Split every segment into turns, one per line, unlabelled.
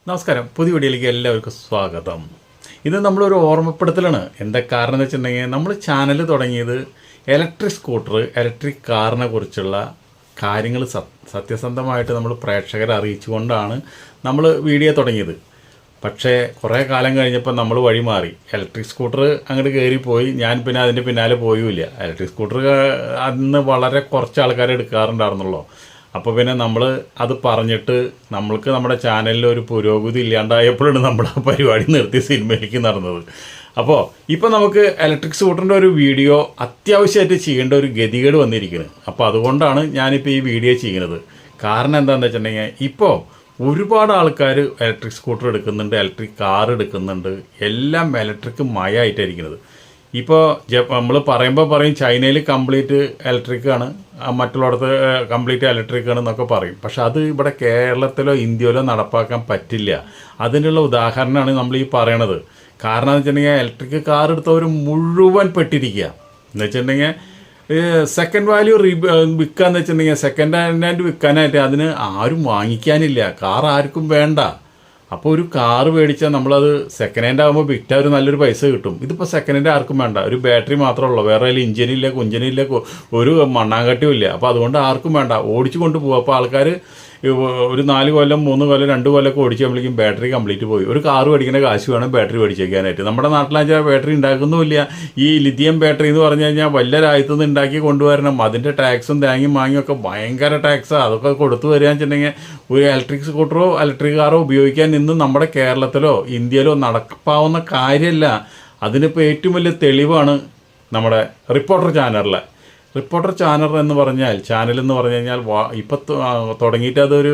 നമസ്കാരം, പുതിയ വീഡിയോയിലേക്ക് എല്ലാവർക്കും സ്വാഗതം. ഇത് നമ്മളൊരു ഓർമ്മപ്പെടുത്തലാണ്. എന്താ കാരണം എന്ന് വെച്ചിട്ടുണ്ടെങ്കിൽ നമ്മൾ ചാനൽ തുടങ്ങിയത് ഇലക്ട്രിക് സ്കൂട്ടർ, ഇലക്ട്രിക് കാറിനെ കുറിച്ചുള്ള കാര്യങ്ങൾ സത്യസന്ധമായിട്ട് നമ്മൾ പ്രേക്ഷകരെ അറിയിച്ചുകൊണ്ടാണ് നമ്മൾ വീഡിയോ തുടങ്ങിയത്. പക്ഷേ കുറേ കാലം കഴിഞ്ഞപ്പോൾ നമ്മൾ വഴി മാറി. ഇലക്ട്രിക് സ്കൂട്ടർ അങ്ങോട്ട് കയറിപ്പോയി. ഞാൻ പിന്നെ അതിൻ്റെ പിന്നാലെ പോയുമില്ല. ഇലക്ട്രിക് സ്കൂട്ടർ അന്ന് വളരെ കുറച്ച് ആൾക്കാർ എടുക്കാറുണ്ടായിരുന്നുള്ളൂ. അപ്പോൾ പിന്നെ നമ്മൾ അത് പറഞ്ഞിട്ട് നമ്മൾക്ക് നമ്മുടെ ചാനലിൽ ഒരു പുരോഗതി ഇല്ലാണ്ടായപ്പോഴാണ് നമ്മൾ ആ പരിപാടി നിർത്തി സിനിമയിലേക്ക് നടന്നത്. അപ്പോൾ ഇപ്പോൾ നമുക്ക് ഇലക്ട്രിക് സ്കൂട്ടറിൻ്റെ ഒരു വീഡിയോ അത്യാവശ്യമായിട്ട് ചെയ്യേണ്ട ഒരു ഗതികേട് വന്നിരിക്കുന്നത്. അപ്പോൾ അതുകൊണ്ടാണ് ഞാനിപ്പോൾ ഈ വീഡിയോ ചെയ്യുന്നത്. കാരണം എന്താണെന്ന് വെച്ചിട്ടുണ്ടെങ്കിൽ ഇപ്പോൾ ഒരുപാട് ആൾക്കാർ ഇലക്ട്രിക് സ്കൂട്ടർ എടുക്കുന്നുണ്ട്, ഇലക്ട്രിക് കാർ എടുക്കുന്നുണ്ട്. എല്ലാം ഇലക്ട്രിക് മയമായിട്ടായിരിക്കുന്നത്. ഇപ്പോൾ നമ്മൾ പറയുമ്പോൾ പറയും ചൈനയിൽ കംപ്ലീറ്റ് ഇലക്ട്രിക്കാണ്, മറ്റുള്ളിടത്ത് കംപ്ലീറ്റ് ഇലക്ട്രിക്കാണ് എന്നൊക്കെ പറയും. പക്ഷെ അത് ഇവിടെ കേരളത്തിലോ ഇന്ത്യയിലോ നടപ്പാക്കാൻ പറ്റില്ല. അതിനുള്ള ഉദാഹരണമാണ് നമ്മൾ ഈ പറയണത്. കാരണം എന്ന് വെച്ചിട്ടുണ്ടെങ്കിൽ ഇലക്ട്രിക് കാർ എടുത്തവർ മുഴുവൻ പെട്ടിരിക്കുക. എന്ന് വെച്ചിട്ടുണ്ടെങ്കിൽ സെക്കൻഡ് വാല്യൂ വിൽക്കാന്ന് വെച്ചിട്ടുണ്ടെങ്കിൽ സെക്കൻഡ് ഹാൻഡ് വിൽക്കാനായിട്ട് അതിന് ആരും വാങ്ങിക്കാനില്ല. കാർ ആർക്കും വേണ്ട. അപ്പോൾ ഒരു കാറ് മേടിച്ചാൽ നമ്മളത് സെക്കൻഡ് ഹാൻഡ് ആകുമ്പോൾ വിറ്റാൽ ഒരു നല്ലൊരു പൈസ കിട്ടും. ഇതിപ്പോൾ സെക്കൻഡ് ഹാൻഡ് ആർക്കും വേണ്ട. ഒരു ബാറ്ററി മാത്രമേ ഉള്ളൂ, വേറെ അതിൽ ഇഞ്ചിനില്ല, കുഞ്ചിനില്ല, ഒരു മണ്ണാങ്കട്ടിയും ഇല്ല. അപ്പോൾ അതുകൊണ്ട് ആർക്കും വേണ്ട, ഓടിച്ചു കൊണ്ട് പോകും. അപ്പോൾ ആൾക്കാർ ഒരു 4 കൊല്ലം 3 കൊല്ലം 2 കൊല്ലമൊക്കെ ഓടിച്ചുമ്പോഴേക്കും ബാറ്ററി കംപ്ലീറ്റ് പോയി. ഒരു കാറ് മേടിക്കുന്ന കാശ് വേണം ബാറ്ററി മേടിച്ചേക്കാനായിട്ട്. നമ്മുടെ നാട്ടിലാച്ചാൽ ബാറ്ററി ഉണ്ടാക്കുന്നുമില്ല. ഈ ലിഥിയം ബാറ്ററി എന്ന് പറഞ്ഞു കഴിഞ്ഞാൽ വലിയ രാജ്യത്തു നിന്ന് ഉണ്ടാക്കി കൊണ്ടുവരണം. അതിൻ്റെ ടാക്സും തേങ്ങയും മാങ്ങിയൊക്കെ ഭയങ്കര ടാക്സാണ്. അതൊക്കെ കൊടുത്തു വരികയെന്ന് വെച്ചിട്ടുണ്ടെങ്കിൽ ഒരു ഇലക്ട്രിക് സ്കൂട്ടറോ ഇലക്ട്രിക് കാറോ ഉപയോഗിക്കാൻ ഇന്ന് നമ്മുടെ കേരളത്തിലോ ഇന്ത്യയിലോ നടപ്പാവുന്ന കാര്യമല്ല. അതിനിപ്പോൾ ഏറ്റവും വലിയ തെളിവാണ് നമ്മുടെ റിപ്പോർട്ടർ ചാനലിലെ റിപ്പോർട്ടർ ചാനൽ എന്ന് പറഞ്ഞാൽ ഇപ്പം തുടങ്ങിയിട്ട് അതൊരു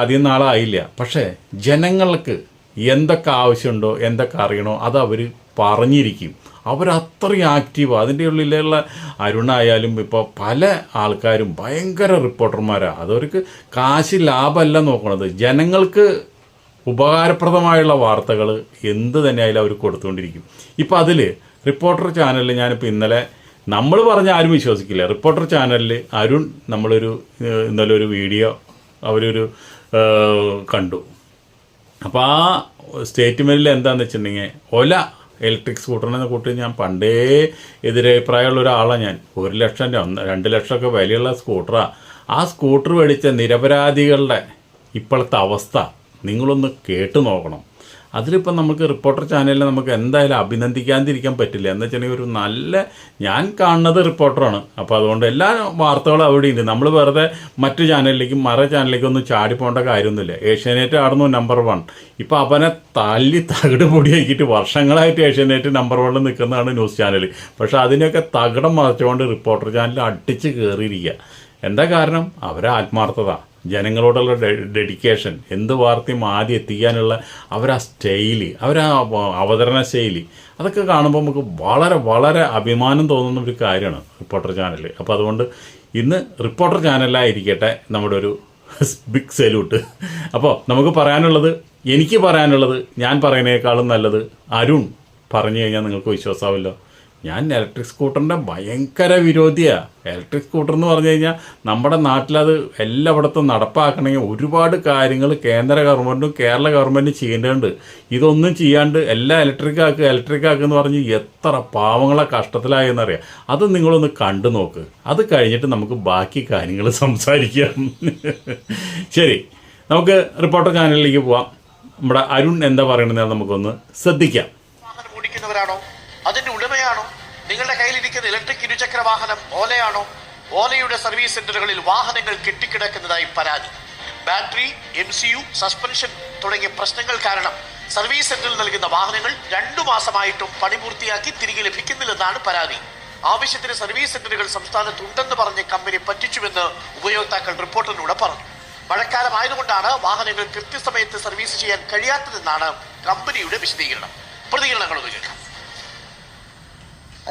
അധികം നാളായില്ല. പക്ഷേ ജനങ്ങൾക്ക് എന്തൊക്കെ ആവശ്യമുണ്ടോ, എന്തൊക്കെ അറിയണോ അത് അവർ പറഞ്ഞിരിക്കും. അവരത്രയും ആക്റ്റീവാണ്. അതിൻ്റെ ഉള്ളിലുള്ള അരുണായാലും ഇപ്പോൾ പല ആൾക്കാരും ഭയങ്കര റിപ്പോർട്ടർമാരാണ്. അതവർക്ക് കാശ് ലാഭമല്ല നോക്കണത്, ജനങ്ങൾക്ക് ഉപകാരപ്രദമായുള്ള വാർത്തകൾ എന്ത് തന്നെയായാലും അവർ കൊടുത്തുകൊണ്ടിരിക്കും. ഇപ്പോൾ അതിൽ റിപ്പോർട്ടർ ചാനലിൽ ഞാനിപ്പോൾ ഇന്നലെ നമ്മൾ പറഞ്ഞ ആരും വിശ്വസിക്കില്ല. റിപ്പോർട്ടർ ചാനലിൽ അരുൺ ഇന്നലെ ഒരു വീഡിയോ അവരൊരു കണ്ടു. അപ്പോൾ ആ സ്റ്റേറ്റ്മെൻറ്റിൽ എന്താണെന്ന് വെച്ചിട്ടുണ്ടെങ്കിൽ ഇലക്ട്രിക് സ്കൂട്ടറിനെ കൂട്ടി ഞാൻ പണ്ടേ എതിരഭിപ്രായമുള്ള ഒരാളാണ് ഞാൻ. 1 ലക്ഷം 2 ലക്ഷമൊക്കെ വിലയുള്ള സ്കൂട്ടറാണ്. ആ സ്കൂട്ടർ മേടിച്ച നിരപരാധികളുടെ ഇപ്പോഴത്തെ അവസ്ഥ നിങ്ങളൊന്ന് കേട്ടു നോക്കണം. അതിലിപ്പം നമുക്ക് റിപ്പോർട്ടർ ചാനലിൽ നമുക്ക് എന്തായാലും അഭിനന്ദിക്കാതിരിക്കാൻ പറ്റില്ല. എന്ന് വെച്ചിട്ടുണ്ടെങ്കിൽ ഞാൻ കാണുന്നത് റിപ്പോർട്ടറാണ്. അപ്പോൾ അതുകൊണ്ട് എല്ലാ വാർത്തകളും അവിടെ ഉണ്ട്. നമ്മൾ വെറുതെ മറ്റു ചാനലിലേക്കും ചാനലിലേക്കും ഒന്നും ചാടിപ്പോകേണ്ട കാര്യമൊന്നുമില്ല. ഏഷ്യാനെറ്റ് ആയിരുന്നു നമ്പർ 1. ഇപ്പോൾ അവനെ തകിട് പൊടിയാക്കിയിട്ട് വർഷങ്ങളായിട്ട് ഏഷ്യാനെറ്റ് നമ്പർ 1 നിൽക്കുന്നതാണ് ന്യൂസ് ചാനൽ. പക്ഷേ അതിനെയൊക്കെ തകിടം മറിച്ചുകൊണ്ട് റിപ്പോർട്ടർ ചാനൽ അടിച്ച് കയറിയിരിക്കുക. എന്താ കാരണം? അവരെ ആത്മാർത്ഥത, ജനങ്ങളോടുള്ള ഡെഡിക്കേഷൻ, എന്ത് വാർത്തയും ആദ്യം എത്തിക്കാനുള്ള അവരാ സ്റ്റൈല്, അവരാ അവതരണ ശൈലി, അതൊക്കെ കാണുമ്പോൾ നമുക്ക് വളരെ വളരെ അഭിമാനം തോന്നുന്ന ഒരു കാര്യമാണ് റിപ്പോർട്ടർ ചാനൽ. അപ്പോൾ അതുകൊണ്ട് ഇന്ന് റിപ്പോർട്ടർ ചാനലിലായിരിക്കട്ടെ നമ്മുടെ ഒരു ബിഗ് സല്യൂട്ട്. അപ്പോൾ എനിക്ക് പറയാനുള്ളത് ഞാൻ പറയുന്നതിനേക്കാളും നല്ലത് അരുൺ പറഞ്ഞു കഴിഞ്ഞാൽ നിങ്ങൾക്ക് വിശ്വാസമാവില്ല. ഞാൻ ഇലക്ട്രിക് സ്കൂട്ടറിൻ്റെ ഭയങ്കര വിരോധിയാണ്. ഇലക്ട്രിക് സ്കൂട്ടർ എന്ന് പറഞ്ഞു കഴിഞ്ഞാൽ നമ്മുടെ നാട്ടിലത് എല്ലായിടത്തും നടപ്പാക്കണമെങ്കിൽ ഒരുപാട് കാര്യങ്ങൾ കേന്ദ്ര ഗവൺമെൻറ്റും കേരള ഗവൺമെൻറ്റും ചെയ്യേണ്ടതുണ്ട്. ഇതൊന്നും ചെയ്യാണ്ട് എല്ലാം ഇലക്ട്രിക് ആക്കുക എന്ന് പറഞ്ഞ് എത്ര പാവങ്ങളെ കഷ്ടത്തിലായെന്നറിയാം. അത് നിങ്ങളൊന്ന് കണ്ടു നോക്ക്. അത് കഴിഞ്ഞിട്ട് നമുക്ക് ബാക്കി കാര്യങ്ങൾ സംസാരിക്കാം. ശരി, നമുക്ക് റിപ്പോർട്ടർ ചാനലിലേക്ക് പോവാം. നമ്മുടെ അരുൺ എന്താ പറയണമെന്ന് നമുക്കൊന്ന് ശ്രദ്ധിക്കാം.
അതിന്റെ ഉടമയാണോ? നിങ്ങളുടെ കയ്യിലിരിക്കുന്ന ഇലക്ട്രിക് ഇരുചക്ര വാഹനം ഓലയാണോ? ഓലയുടെ സർവീസ് സെന്ററുകളിൽ വാഹനങ്ങൾ കെട്ടിക്കിടക്കുന്നതായി പരാതി. ബാറ്ററി, MCU, സസ്പെൻഷൻ തുടങ്ങിയ പ്രശ്നങ്ങൾ കാരണം സർവീസ് സെന്ററിൽ നൽകുന്ന വാഹനങ്ങൾ 2 മാസമായിട്ടും പണി പൂർത്തിയാക്കി തിരികെ ലഭിക്കുന്നില്ലെന്നാണ് പരാതി. ആവശ്യത്തിന് സർവീസ് സെന്ററുകൾ സംസ്ഥാനത്തുണ്ടെന്ന് പറഞ്ഞ് കമ്പനി പറ്റിച്ചുവെന്ന് ഉപയോക്താക്കൾ റിപ്പോർട്ടിലൂടെ പറഞ്ഞു. മഴക്കാലമായതുകൊണ്ടാണ് വാഹനങ്ങൾ കൃത്യസമയത്ത് സർവീസ് ചെയ്യാൻ കഴിയാത്തതെന്നാണ് കമ്പനിയുടെ വിശദീകരണം. പ്രതികരണങ്ങളൊന്ന് കേൾക്കാം.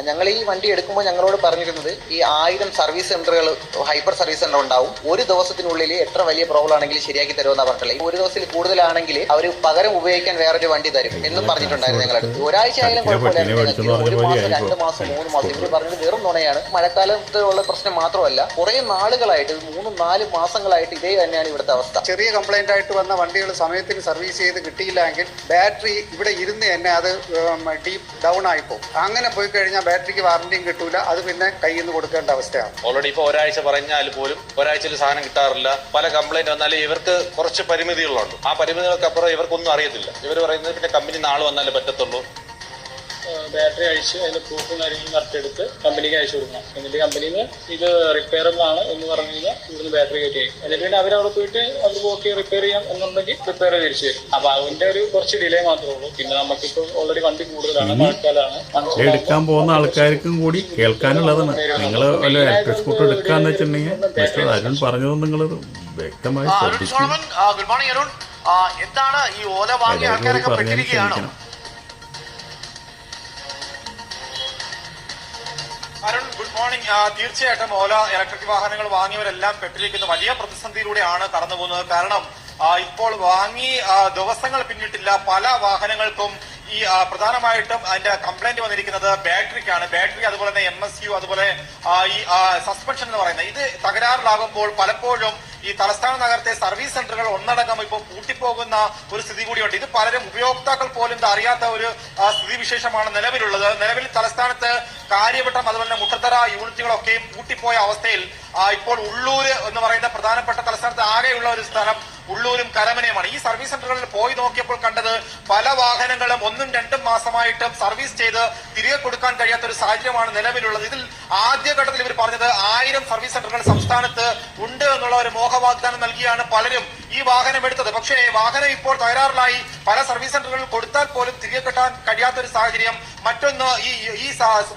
ഞങ്ങൾ ഈ വണ്ടി എടുക്കുമ്പോൾ ഞങ്ങളോട് പറഞ്ഞിരുന്നത് ഈ 1000 സർവീസ് സെന്ററുകൾ, ഹൈപ്പർ സർവീസ് സെന്റർ ഉണ്ടാവും, ഒരു ദിവസത്തിനുള്ളിൽ എത്ര വലിയ പ്രോബ്ലം ആണെങ്കിലും ശരിയാക്കി തരുമെന്നാണ് പറഞ്ഞിട്ടുള്ളത്. ഈ ഒരു ദിവസത്തിൽ കൂടുതലാണെങ്കിൽ അവർ പകരം ഉപയോഗിക്കാൻ വേറൊരു വണ്ടി തരും എന്നും പറഞ്ഞിട്ടുണ്ടായിരുന്നു. ഞങ്ങളടുത്ത് ഒരാഴ്ച ആയാലും കുഴപ്പമില്ല, 1 മാസം 2 മാസം 3 മാസം ഇവർ പറഞ്ഞത് വെറും നുണയാണ്. മഴക്കാലത്തുള്ള പ്രശ്നം മാത്രമല്ല, കുറെ നാളുകളായിട്ട് 3-4 മാസങ്ങളായിട്ട് ഇതേ തന്നെയാണ് ഇവിടുത്തെ അവസ്ഥ.
ചെറിയ കംപ്ലൈന്റ് ആയിട്ട് വന്ന വണ്ടികൾ സമയത്തിന് സർവീസ് ചെയ്ത് കിട്ടിയില്ലെങ്കിൽ ബാറ്ററി ഇവിടെ ഇരുന്ന് തന്നെ അത് ഡീപ്പ് ഡൗൺ ആയിപ്പോകും. അങ്ങനെ പോയി കഴിഞ്ഞാൽ ബാറ്ററിക്ക് വാറന്റിയും കിട്ടൂല, അത് പിന്നെ കയ്യിൽ നിന്ന് കൊടുക്കേണ്ട അവസ്ഥയാണ്.
ഓൾറെഡി ഇപ്പോൾ ഒരാഴ്ച പറഞ്ഞാൽ പോലും ഒരാഴ്ചയിൽ സാധനം കിട്ടാറില്ല. പല കംപ്ലൈന്റ് വന്നാലും ഇവർക്ക് കുറച്ച് പരിമിതികളുണ്ട്. ആ പരിമിതികൾക്കപ്പുറം ഇവർക്കൊന്നും അറിയത്തില്ല. ഇവർ പറയുന്നത് പിന്നെ കമ്പനി നാളെ വന്നാലേ പറ്റത്തുള്ളൂ.
ബാറ്ററി അഴിച്ച് അതിന്റെ പ്രൂഫും കാര്യങ്ങളും കറക്റ്റ് എടുത്ത് കമ്പനിക്ക് അയച്ചു കൊടുക്കണം. എന്നിട്ട് കമ്പനിയിൽ നിന്ന് ഇത് റിപ്പയറബിൾ ആണ് എന്ന് പറഞ്ഞു കഴിഞ്ഞാൽ ഇവിടുന്ന് ബാറ്ററി കയറ്റി അയക്കും. എന്നിട്ട് പിന്നെ അവരവിടെ പോയിട്ട് അവർ ഓക്കെ റിപ്പയർ ചെയ്യാം എന്നുണ്ടെങ്കിൽ റിപ്പയർ തിരിച്ചു തരും. അപ്പൊ അതിന്റെ ഒരു കുറച്ച് ഡിലേ മാത്രമേ ഉള്ളൂ. പിന്നെ നമുക്കിപ്പോൾ ഓൾറെഡി വണ്ടി കൂടുതലാണ്, മഴക്കാലാണ്.
എടുക്കാൻ പോകുന്ന ആൾക്കാർക്കും കൂടി കേൾക്കാനുള്ളതാണ്. നിങ്ങൾ വല്ല ഇലക്ട്രിക് സ്കൂട്ടർ എടുക്കാന്ന് വെച്ചിട്ടുണ്ടെങ്കിൽ മിസ്റ്റർ അരുൺ പറഞ്ഞത് നിങ്ങൾ വ്യക്തമായി ശ്രദ്ധിക്കും.
Good morning Arun. എന്താണ് ഈ ഓല വാങ്ങിയ ആൾക്കാരൊക്കെ പെട്ടിരിക്കുകയാണോ?
Arun, good morning. തീർച്ചയായിട്ടും ഓല ഇലക്ട്രിക് വാഹനങ്ങൾ വാങ്ങിയവരെല്ലാം പെട്ടിരിക്കുന്ന വലിയ പ്രതിസന്ധിയിലൂടെയാണ് കടന്നു പോകുന്നത്. കാരണം ഇപ്പോൾ വാങ്ങി ദിവസങ്ങൾ പിന്നിട്ടില്ല. പല വാഹനങ്ങൾക്കും ഈ പ്രധാനമായിട്ടും അതിന്റെ കംപ്ലൈന്റ് വന്നിരിക്കുന്നത് ബാറ്ററിക്കാണ്. ബാറ്ററി, അതുപോലെ തന്നെ MSU, അതുപോലെ ഈ സസ്പെൻഷൻ എന്ന് പറയുന്നത് ഇത് തകരാറിലാകുമ്പോൾ പലപ്പോഴും ഈ തലസ്ഥാന നഗരത്തെ സർവീസ് സെന്ററുകൾ ഒന്നടങ്കം ഇപ്പോൾ പൂട്ടിപ്പോകുന്ന ഒരു സ്ഥിതി കൂടിയുണ്ട്. ഇത് പലരും ഉപയോക്താക്കൾ പോലും അറിയാത്ത ഒരു സ്ഥിതിവിശേഷമാണ് നിലവിലുള്ളത്. നിലവിൽ തലസ്ഥാനത്ത് കാര്യവട്ടം, അതുപോലെ തന്നെ മുട്ടത്തറ യൂണിറ്റുകളൊക്കെയും പൂട്ടിപ്പോയ അവസ്ഥയിൽ ഇപ്പോൾ ഉള്ളൂര് എന്ന് പറയുന്ന പ്രധാനപ്പെട്ട തലസ്ഥാനത്ത് ആകെയുള്ള ഒരു സ്ഥലം ഉള്ളൂരും കരമനയുമാണ്. ഈ സർവീസ് സെന്ററുകളിൽ പോയി നോക്കിയപ്പോൾ കണ്ടത് പല വാഹനങ്ങളും 1-2 മാസമായിട്ടും സർവീസ് ചെയ്ത് തിരികെ കൊടുക്കാൻ കഴിയാത്ത ഒരു സാഹചര്യമാണ് നിലവിലുള്ളത്. ഇതിൽ ആദ്യഘട്ടത്തിൽ ഇവർ പറഞ്ഞത് 1000 സർവീസ് സെന്ററുകൾ സംസ്ഥാനത്ത് ഉണ്ട് എന്നുള്ള ഒരു മോഹവാഗ്ദാനം നൽകിയാണ് പലരും ഈ വാഹനം എടുത്തത്. പക്ഷേ വാഹനം ഇപ്പോൾ തകരാറിലായി. പല സർവീസ് സെന്ററുകളിൽ കൊടുത്താൽ പോലും തിരികെ കിട്ടാൻ കഴിയാത്ത ഒരു സാഹചര്യം. മറ്റൊന്ന്, ഈ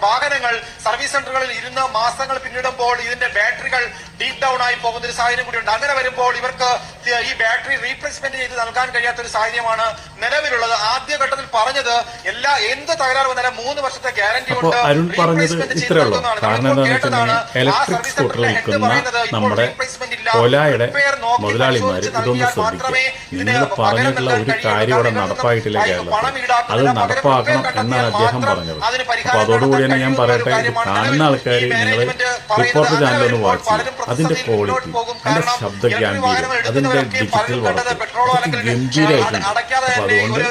വാഹനങ്ങൾ സർവീസ് സെന്ററുകളിൽ ഇരുന്ന് മാസങ്ങൾ പിന്നിടുമ്പോൾ ഇതിന്റെ ബാറ്ററികൾ ഡീപ് ഡൗൺ ആയി പോകുന്ന ഒരു സാഹചര്യം കൂടിയുണ്ട്. അങ്ങനെ വരുമ്പോൾ ഇവർക്ക് ഈ ബാറ്ററി റീപ്ലേസ്മെന്റ് ചെയ്ത് നൽകാൻ കഴിയാത്ത ഒരു സാഹചര്യമാണ് നിലവിലുള്ളത്. ആദ്യഘട്ടത്തിൽ പറഞ്ഞത് എന്ത് തകരാറ് വന്നാലും 3 വർഷത്തെ ഗ്യാരണ്ടി ഉണ്ട്.
അരുൺ പറഞ്ഞത് ഇത്രേ ഉള്ളൂ. കാരണം എന്താണെന്ന് വെച്ചിട്ടുണ്ടെങ്കിൽ ഇലക്ട്രിക് സ്കൂട്ടർ വിൽക്കുന്ന നമ്മുടെ ഓലായുടെ മുതലാളിമാർ ഇതൊന്ന് ശ്രദ്ധിക്കുക. നിങ്ങൾ പറഞ്ഞിട്ടുള്ള ഒരു കാര്യം ഇവിടെ നടപ്പായിട്ടില്ല കേരളത്തിൽ. അത് നടപ്പാക്കണം എന്നാണ് അദ്ദേഹം പറഞ്ഞത്. അപ്പൊ അതോടുകൂടി തന്നെ ഞാൻ പറയട്ടെ, ഇത് കാണുന്ന ആൾക്കാർ നിങ്ങൾ റിപ്പോർട്ടർ ചാനലൊന്ന് വാച്ച് ചെയ്യും. അതിന്റെ ക്വാളിറ്റി, അതിന്റെ ശബ്ദ ഗാംഭീര്യം, അതിന്റെ ഡിജിറ്റൽ വർക്ക് ഗംഭീരമായിട്ടുണ്ട്. അപ്പൊ അതുകൊണ്ട്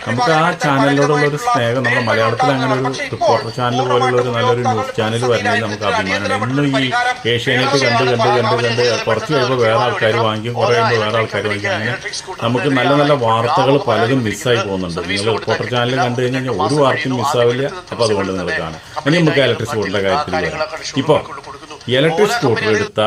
നമുക്ക് ആ ചാനലിനോടുള്ള ഒരു സ്നേഹം, നമ്മുടെ മലയാളത്തിൽ അങ്ങനെ ഒരു റിപ്പോർട്ടർ ചാനൽ പോലുള്ള ഒരു നല്ലൊരു ന്യൂസ് ചാനൽ വരുന്നത് നമുക്ക് അഭിമാനമാണ്. ഇന്നും ഈ ഏഷ്യാനെറ്റ് കണ്ട് കുറച്ച് കഴിയുമ്പോൾ വേറെ ആൾക്കാർ വാങ്ങിക്കും, കുറെ കഴിയുമ്പോൾ വേറെ ആൾക്കാർ വാങ്ങിക്കും. അങ്ങനെ നമുക്ക് നല്ല നല്ല വാർത്തകൾ പലതും മിസ്സായി പോകുന്നുണ്ട്. നിങ്ങൾ റിപ്പോർട്ടർ ചാനൽ കണ്ടു കഴിഞ്ഞാൽ ഒരു വാർത്തയും മിസ്സാവില്ല. അപ്പൊ അതുകൊണ്ട് നിങ്ങൾ കാണാം. ഇനി നമുക്ക് ഇലക്ട്രിക് സ്കൂട്ടറിന്റെ കാര്യത്തിൽ വരാം. ഇപ്പോൾ ഇലക്ട്രിക് സ്കൂട്ടർ എടുത്ത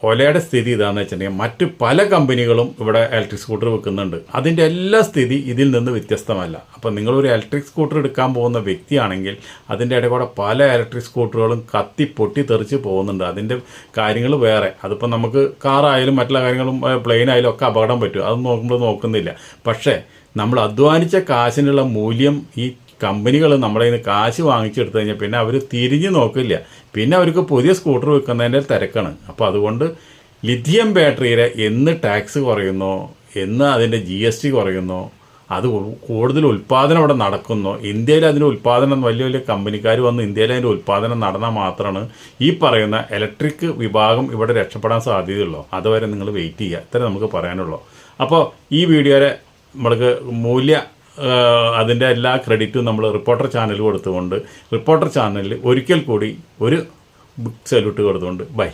ഒലയുടെ സ്ഥിതി ഇതാണെന്ന് വെച്ചിട്ടുണ്ടെങ്കിൽ മറ്റ് പല കമ്പനികളും ഇവിടെ ഇലക്ട്രിക് സ്കൂട്ടർ വെക്കുന്നുണ്ട്. അതിൻ്റെ എല്ലാ സ്ഥിതി ഇതിൽ നിന്ന് വ്യത്യസ്തമല്ല. അപ്പോൾ നിങ്ങളൊരു ഇലക്ട്രിക് സ്കൂട്ടർ എടുക്കാൻ പോകുന്ന വ്യക്തിയാണെങ്കിൽ അതിൻ്റെ ഇടയിൽ കൂടെ പല ഇലക്ട്രിക് സ്കൂട്ടറുകളും കത്തി പൊട്ടി തെറിച്ച് പോകുന്നുണ്ട്. അതിൻ്റെ കാര്യങ്ങൾ വേറെ. അതിപ്പോൾ നമുക്ക് കാറായാലും മറ്റുള്ള കാര്യങ്ങളും പ്ലെയിൻ ആയാലും ഒക്കെ അപകടം പറ്റും. അത് നോക്കുന്നില്ല. പക്ഷേ നമ്മൾ അധ്വാനിച്ച കാശിനുള്ള മൂല്യം ഈ കമ്പനികൾ നമ്മളെ നിന്ന് കാശ് വാങ്ങിച്ചെടുത്തു കഴിഞ്ഞാൽ പിന്നെ അവർ തിരിഞ്ഞു നോക്കില്ല. പിന്നെ അവർക്ക് പുതിയ സ്കൂട്ടർ വെക്കുന്നതിൻ്റെ തിരക്കാണ്. അപ്പോൾ അതുകൊണ്ട് ലിഥിയം ബാറ്ററിയുടെ എന്ന് ടാക്സ് കുറയുന്നോ, എന്ന് അതിൻ്റെ GST കുറയുന്നോ, അത് കൂടുതൽ ഉൽപ്പാദനം അവിടെ നടക്കുന്നോ, ഇന്ത്യയിൽ അതിൻ്റെ ഉൽപ്പാദനം വലിയ വലിയ കമ്പനിക്കാർ വന്ന് ഇന്ത്യയിൽ അതിൻ്റെ ഉൽപ്പാദനം നടന്നാൽ മാത്രമാണ് ഈ പറയുന്ന ഇലക്ട്രിക് വിഭാഗം ഇവിടെ രക്ഷപ്പെടാൻ സാധ്യതയുള്ളൂ. അതുവരെ നിങ്ങൾ വെയിറ്റ് ചെയ്യുക. ഇത്രേ നമുക്ക് പറയാനുള്ളൂ. അപ്പോൾ ഈ വീഡിയോയുടെ നമ്മൾക്ക് അതിൻ്റെ എല്ലാ ക്രെഡിറ്റും നമ്മൾ റിപ്പോർട്ടർ ചാനൽ കൊടുത്തുകൊണ്ട് റിപ്പോർട്ടർ ചാനലിൽ ഒരിക്കൽ കൂടി ഒരു ബിഗ് സല്യൂട്ട് കൊടുത്തുകൊണ്ട് ബൈ.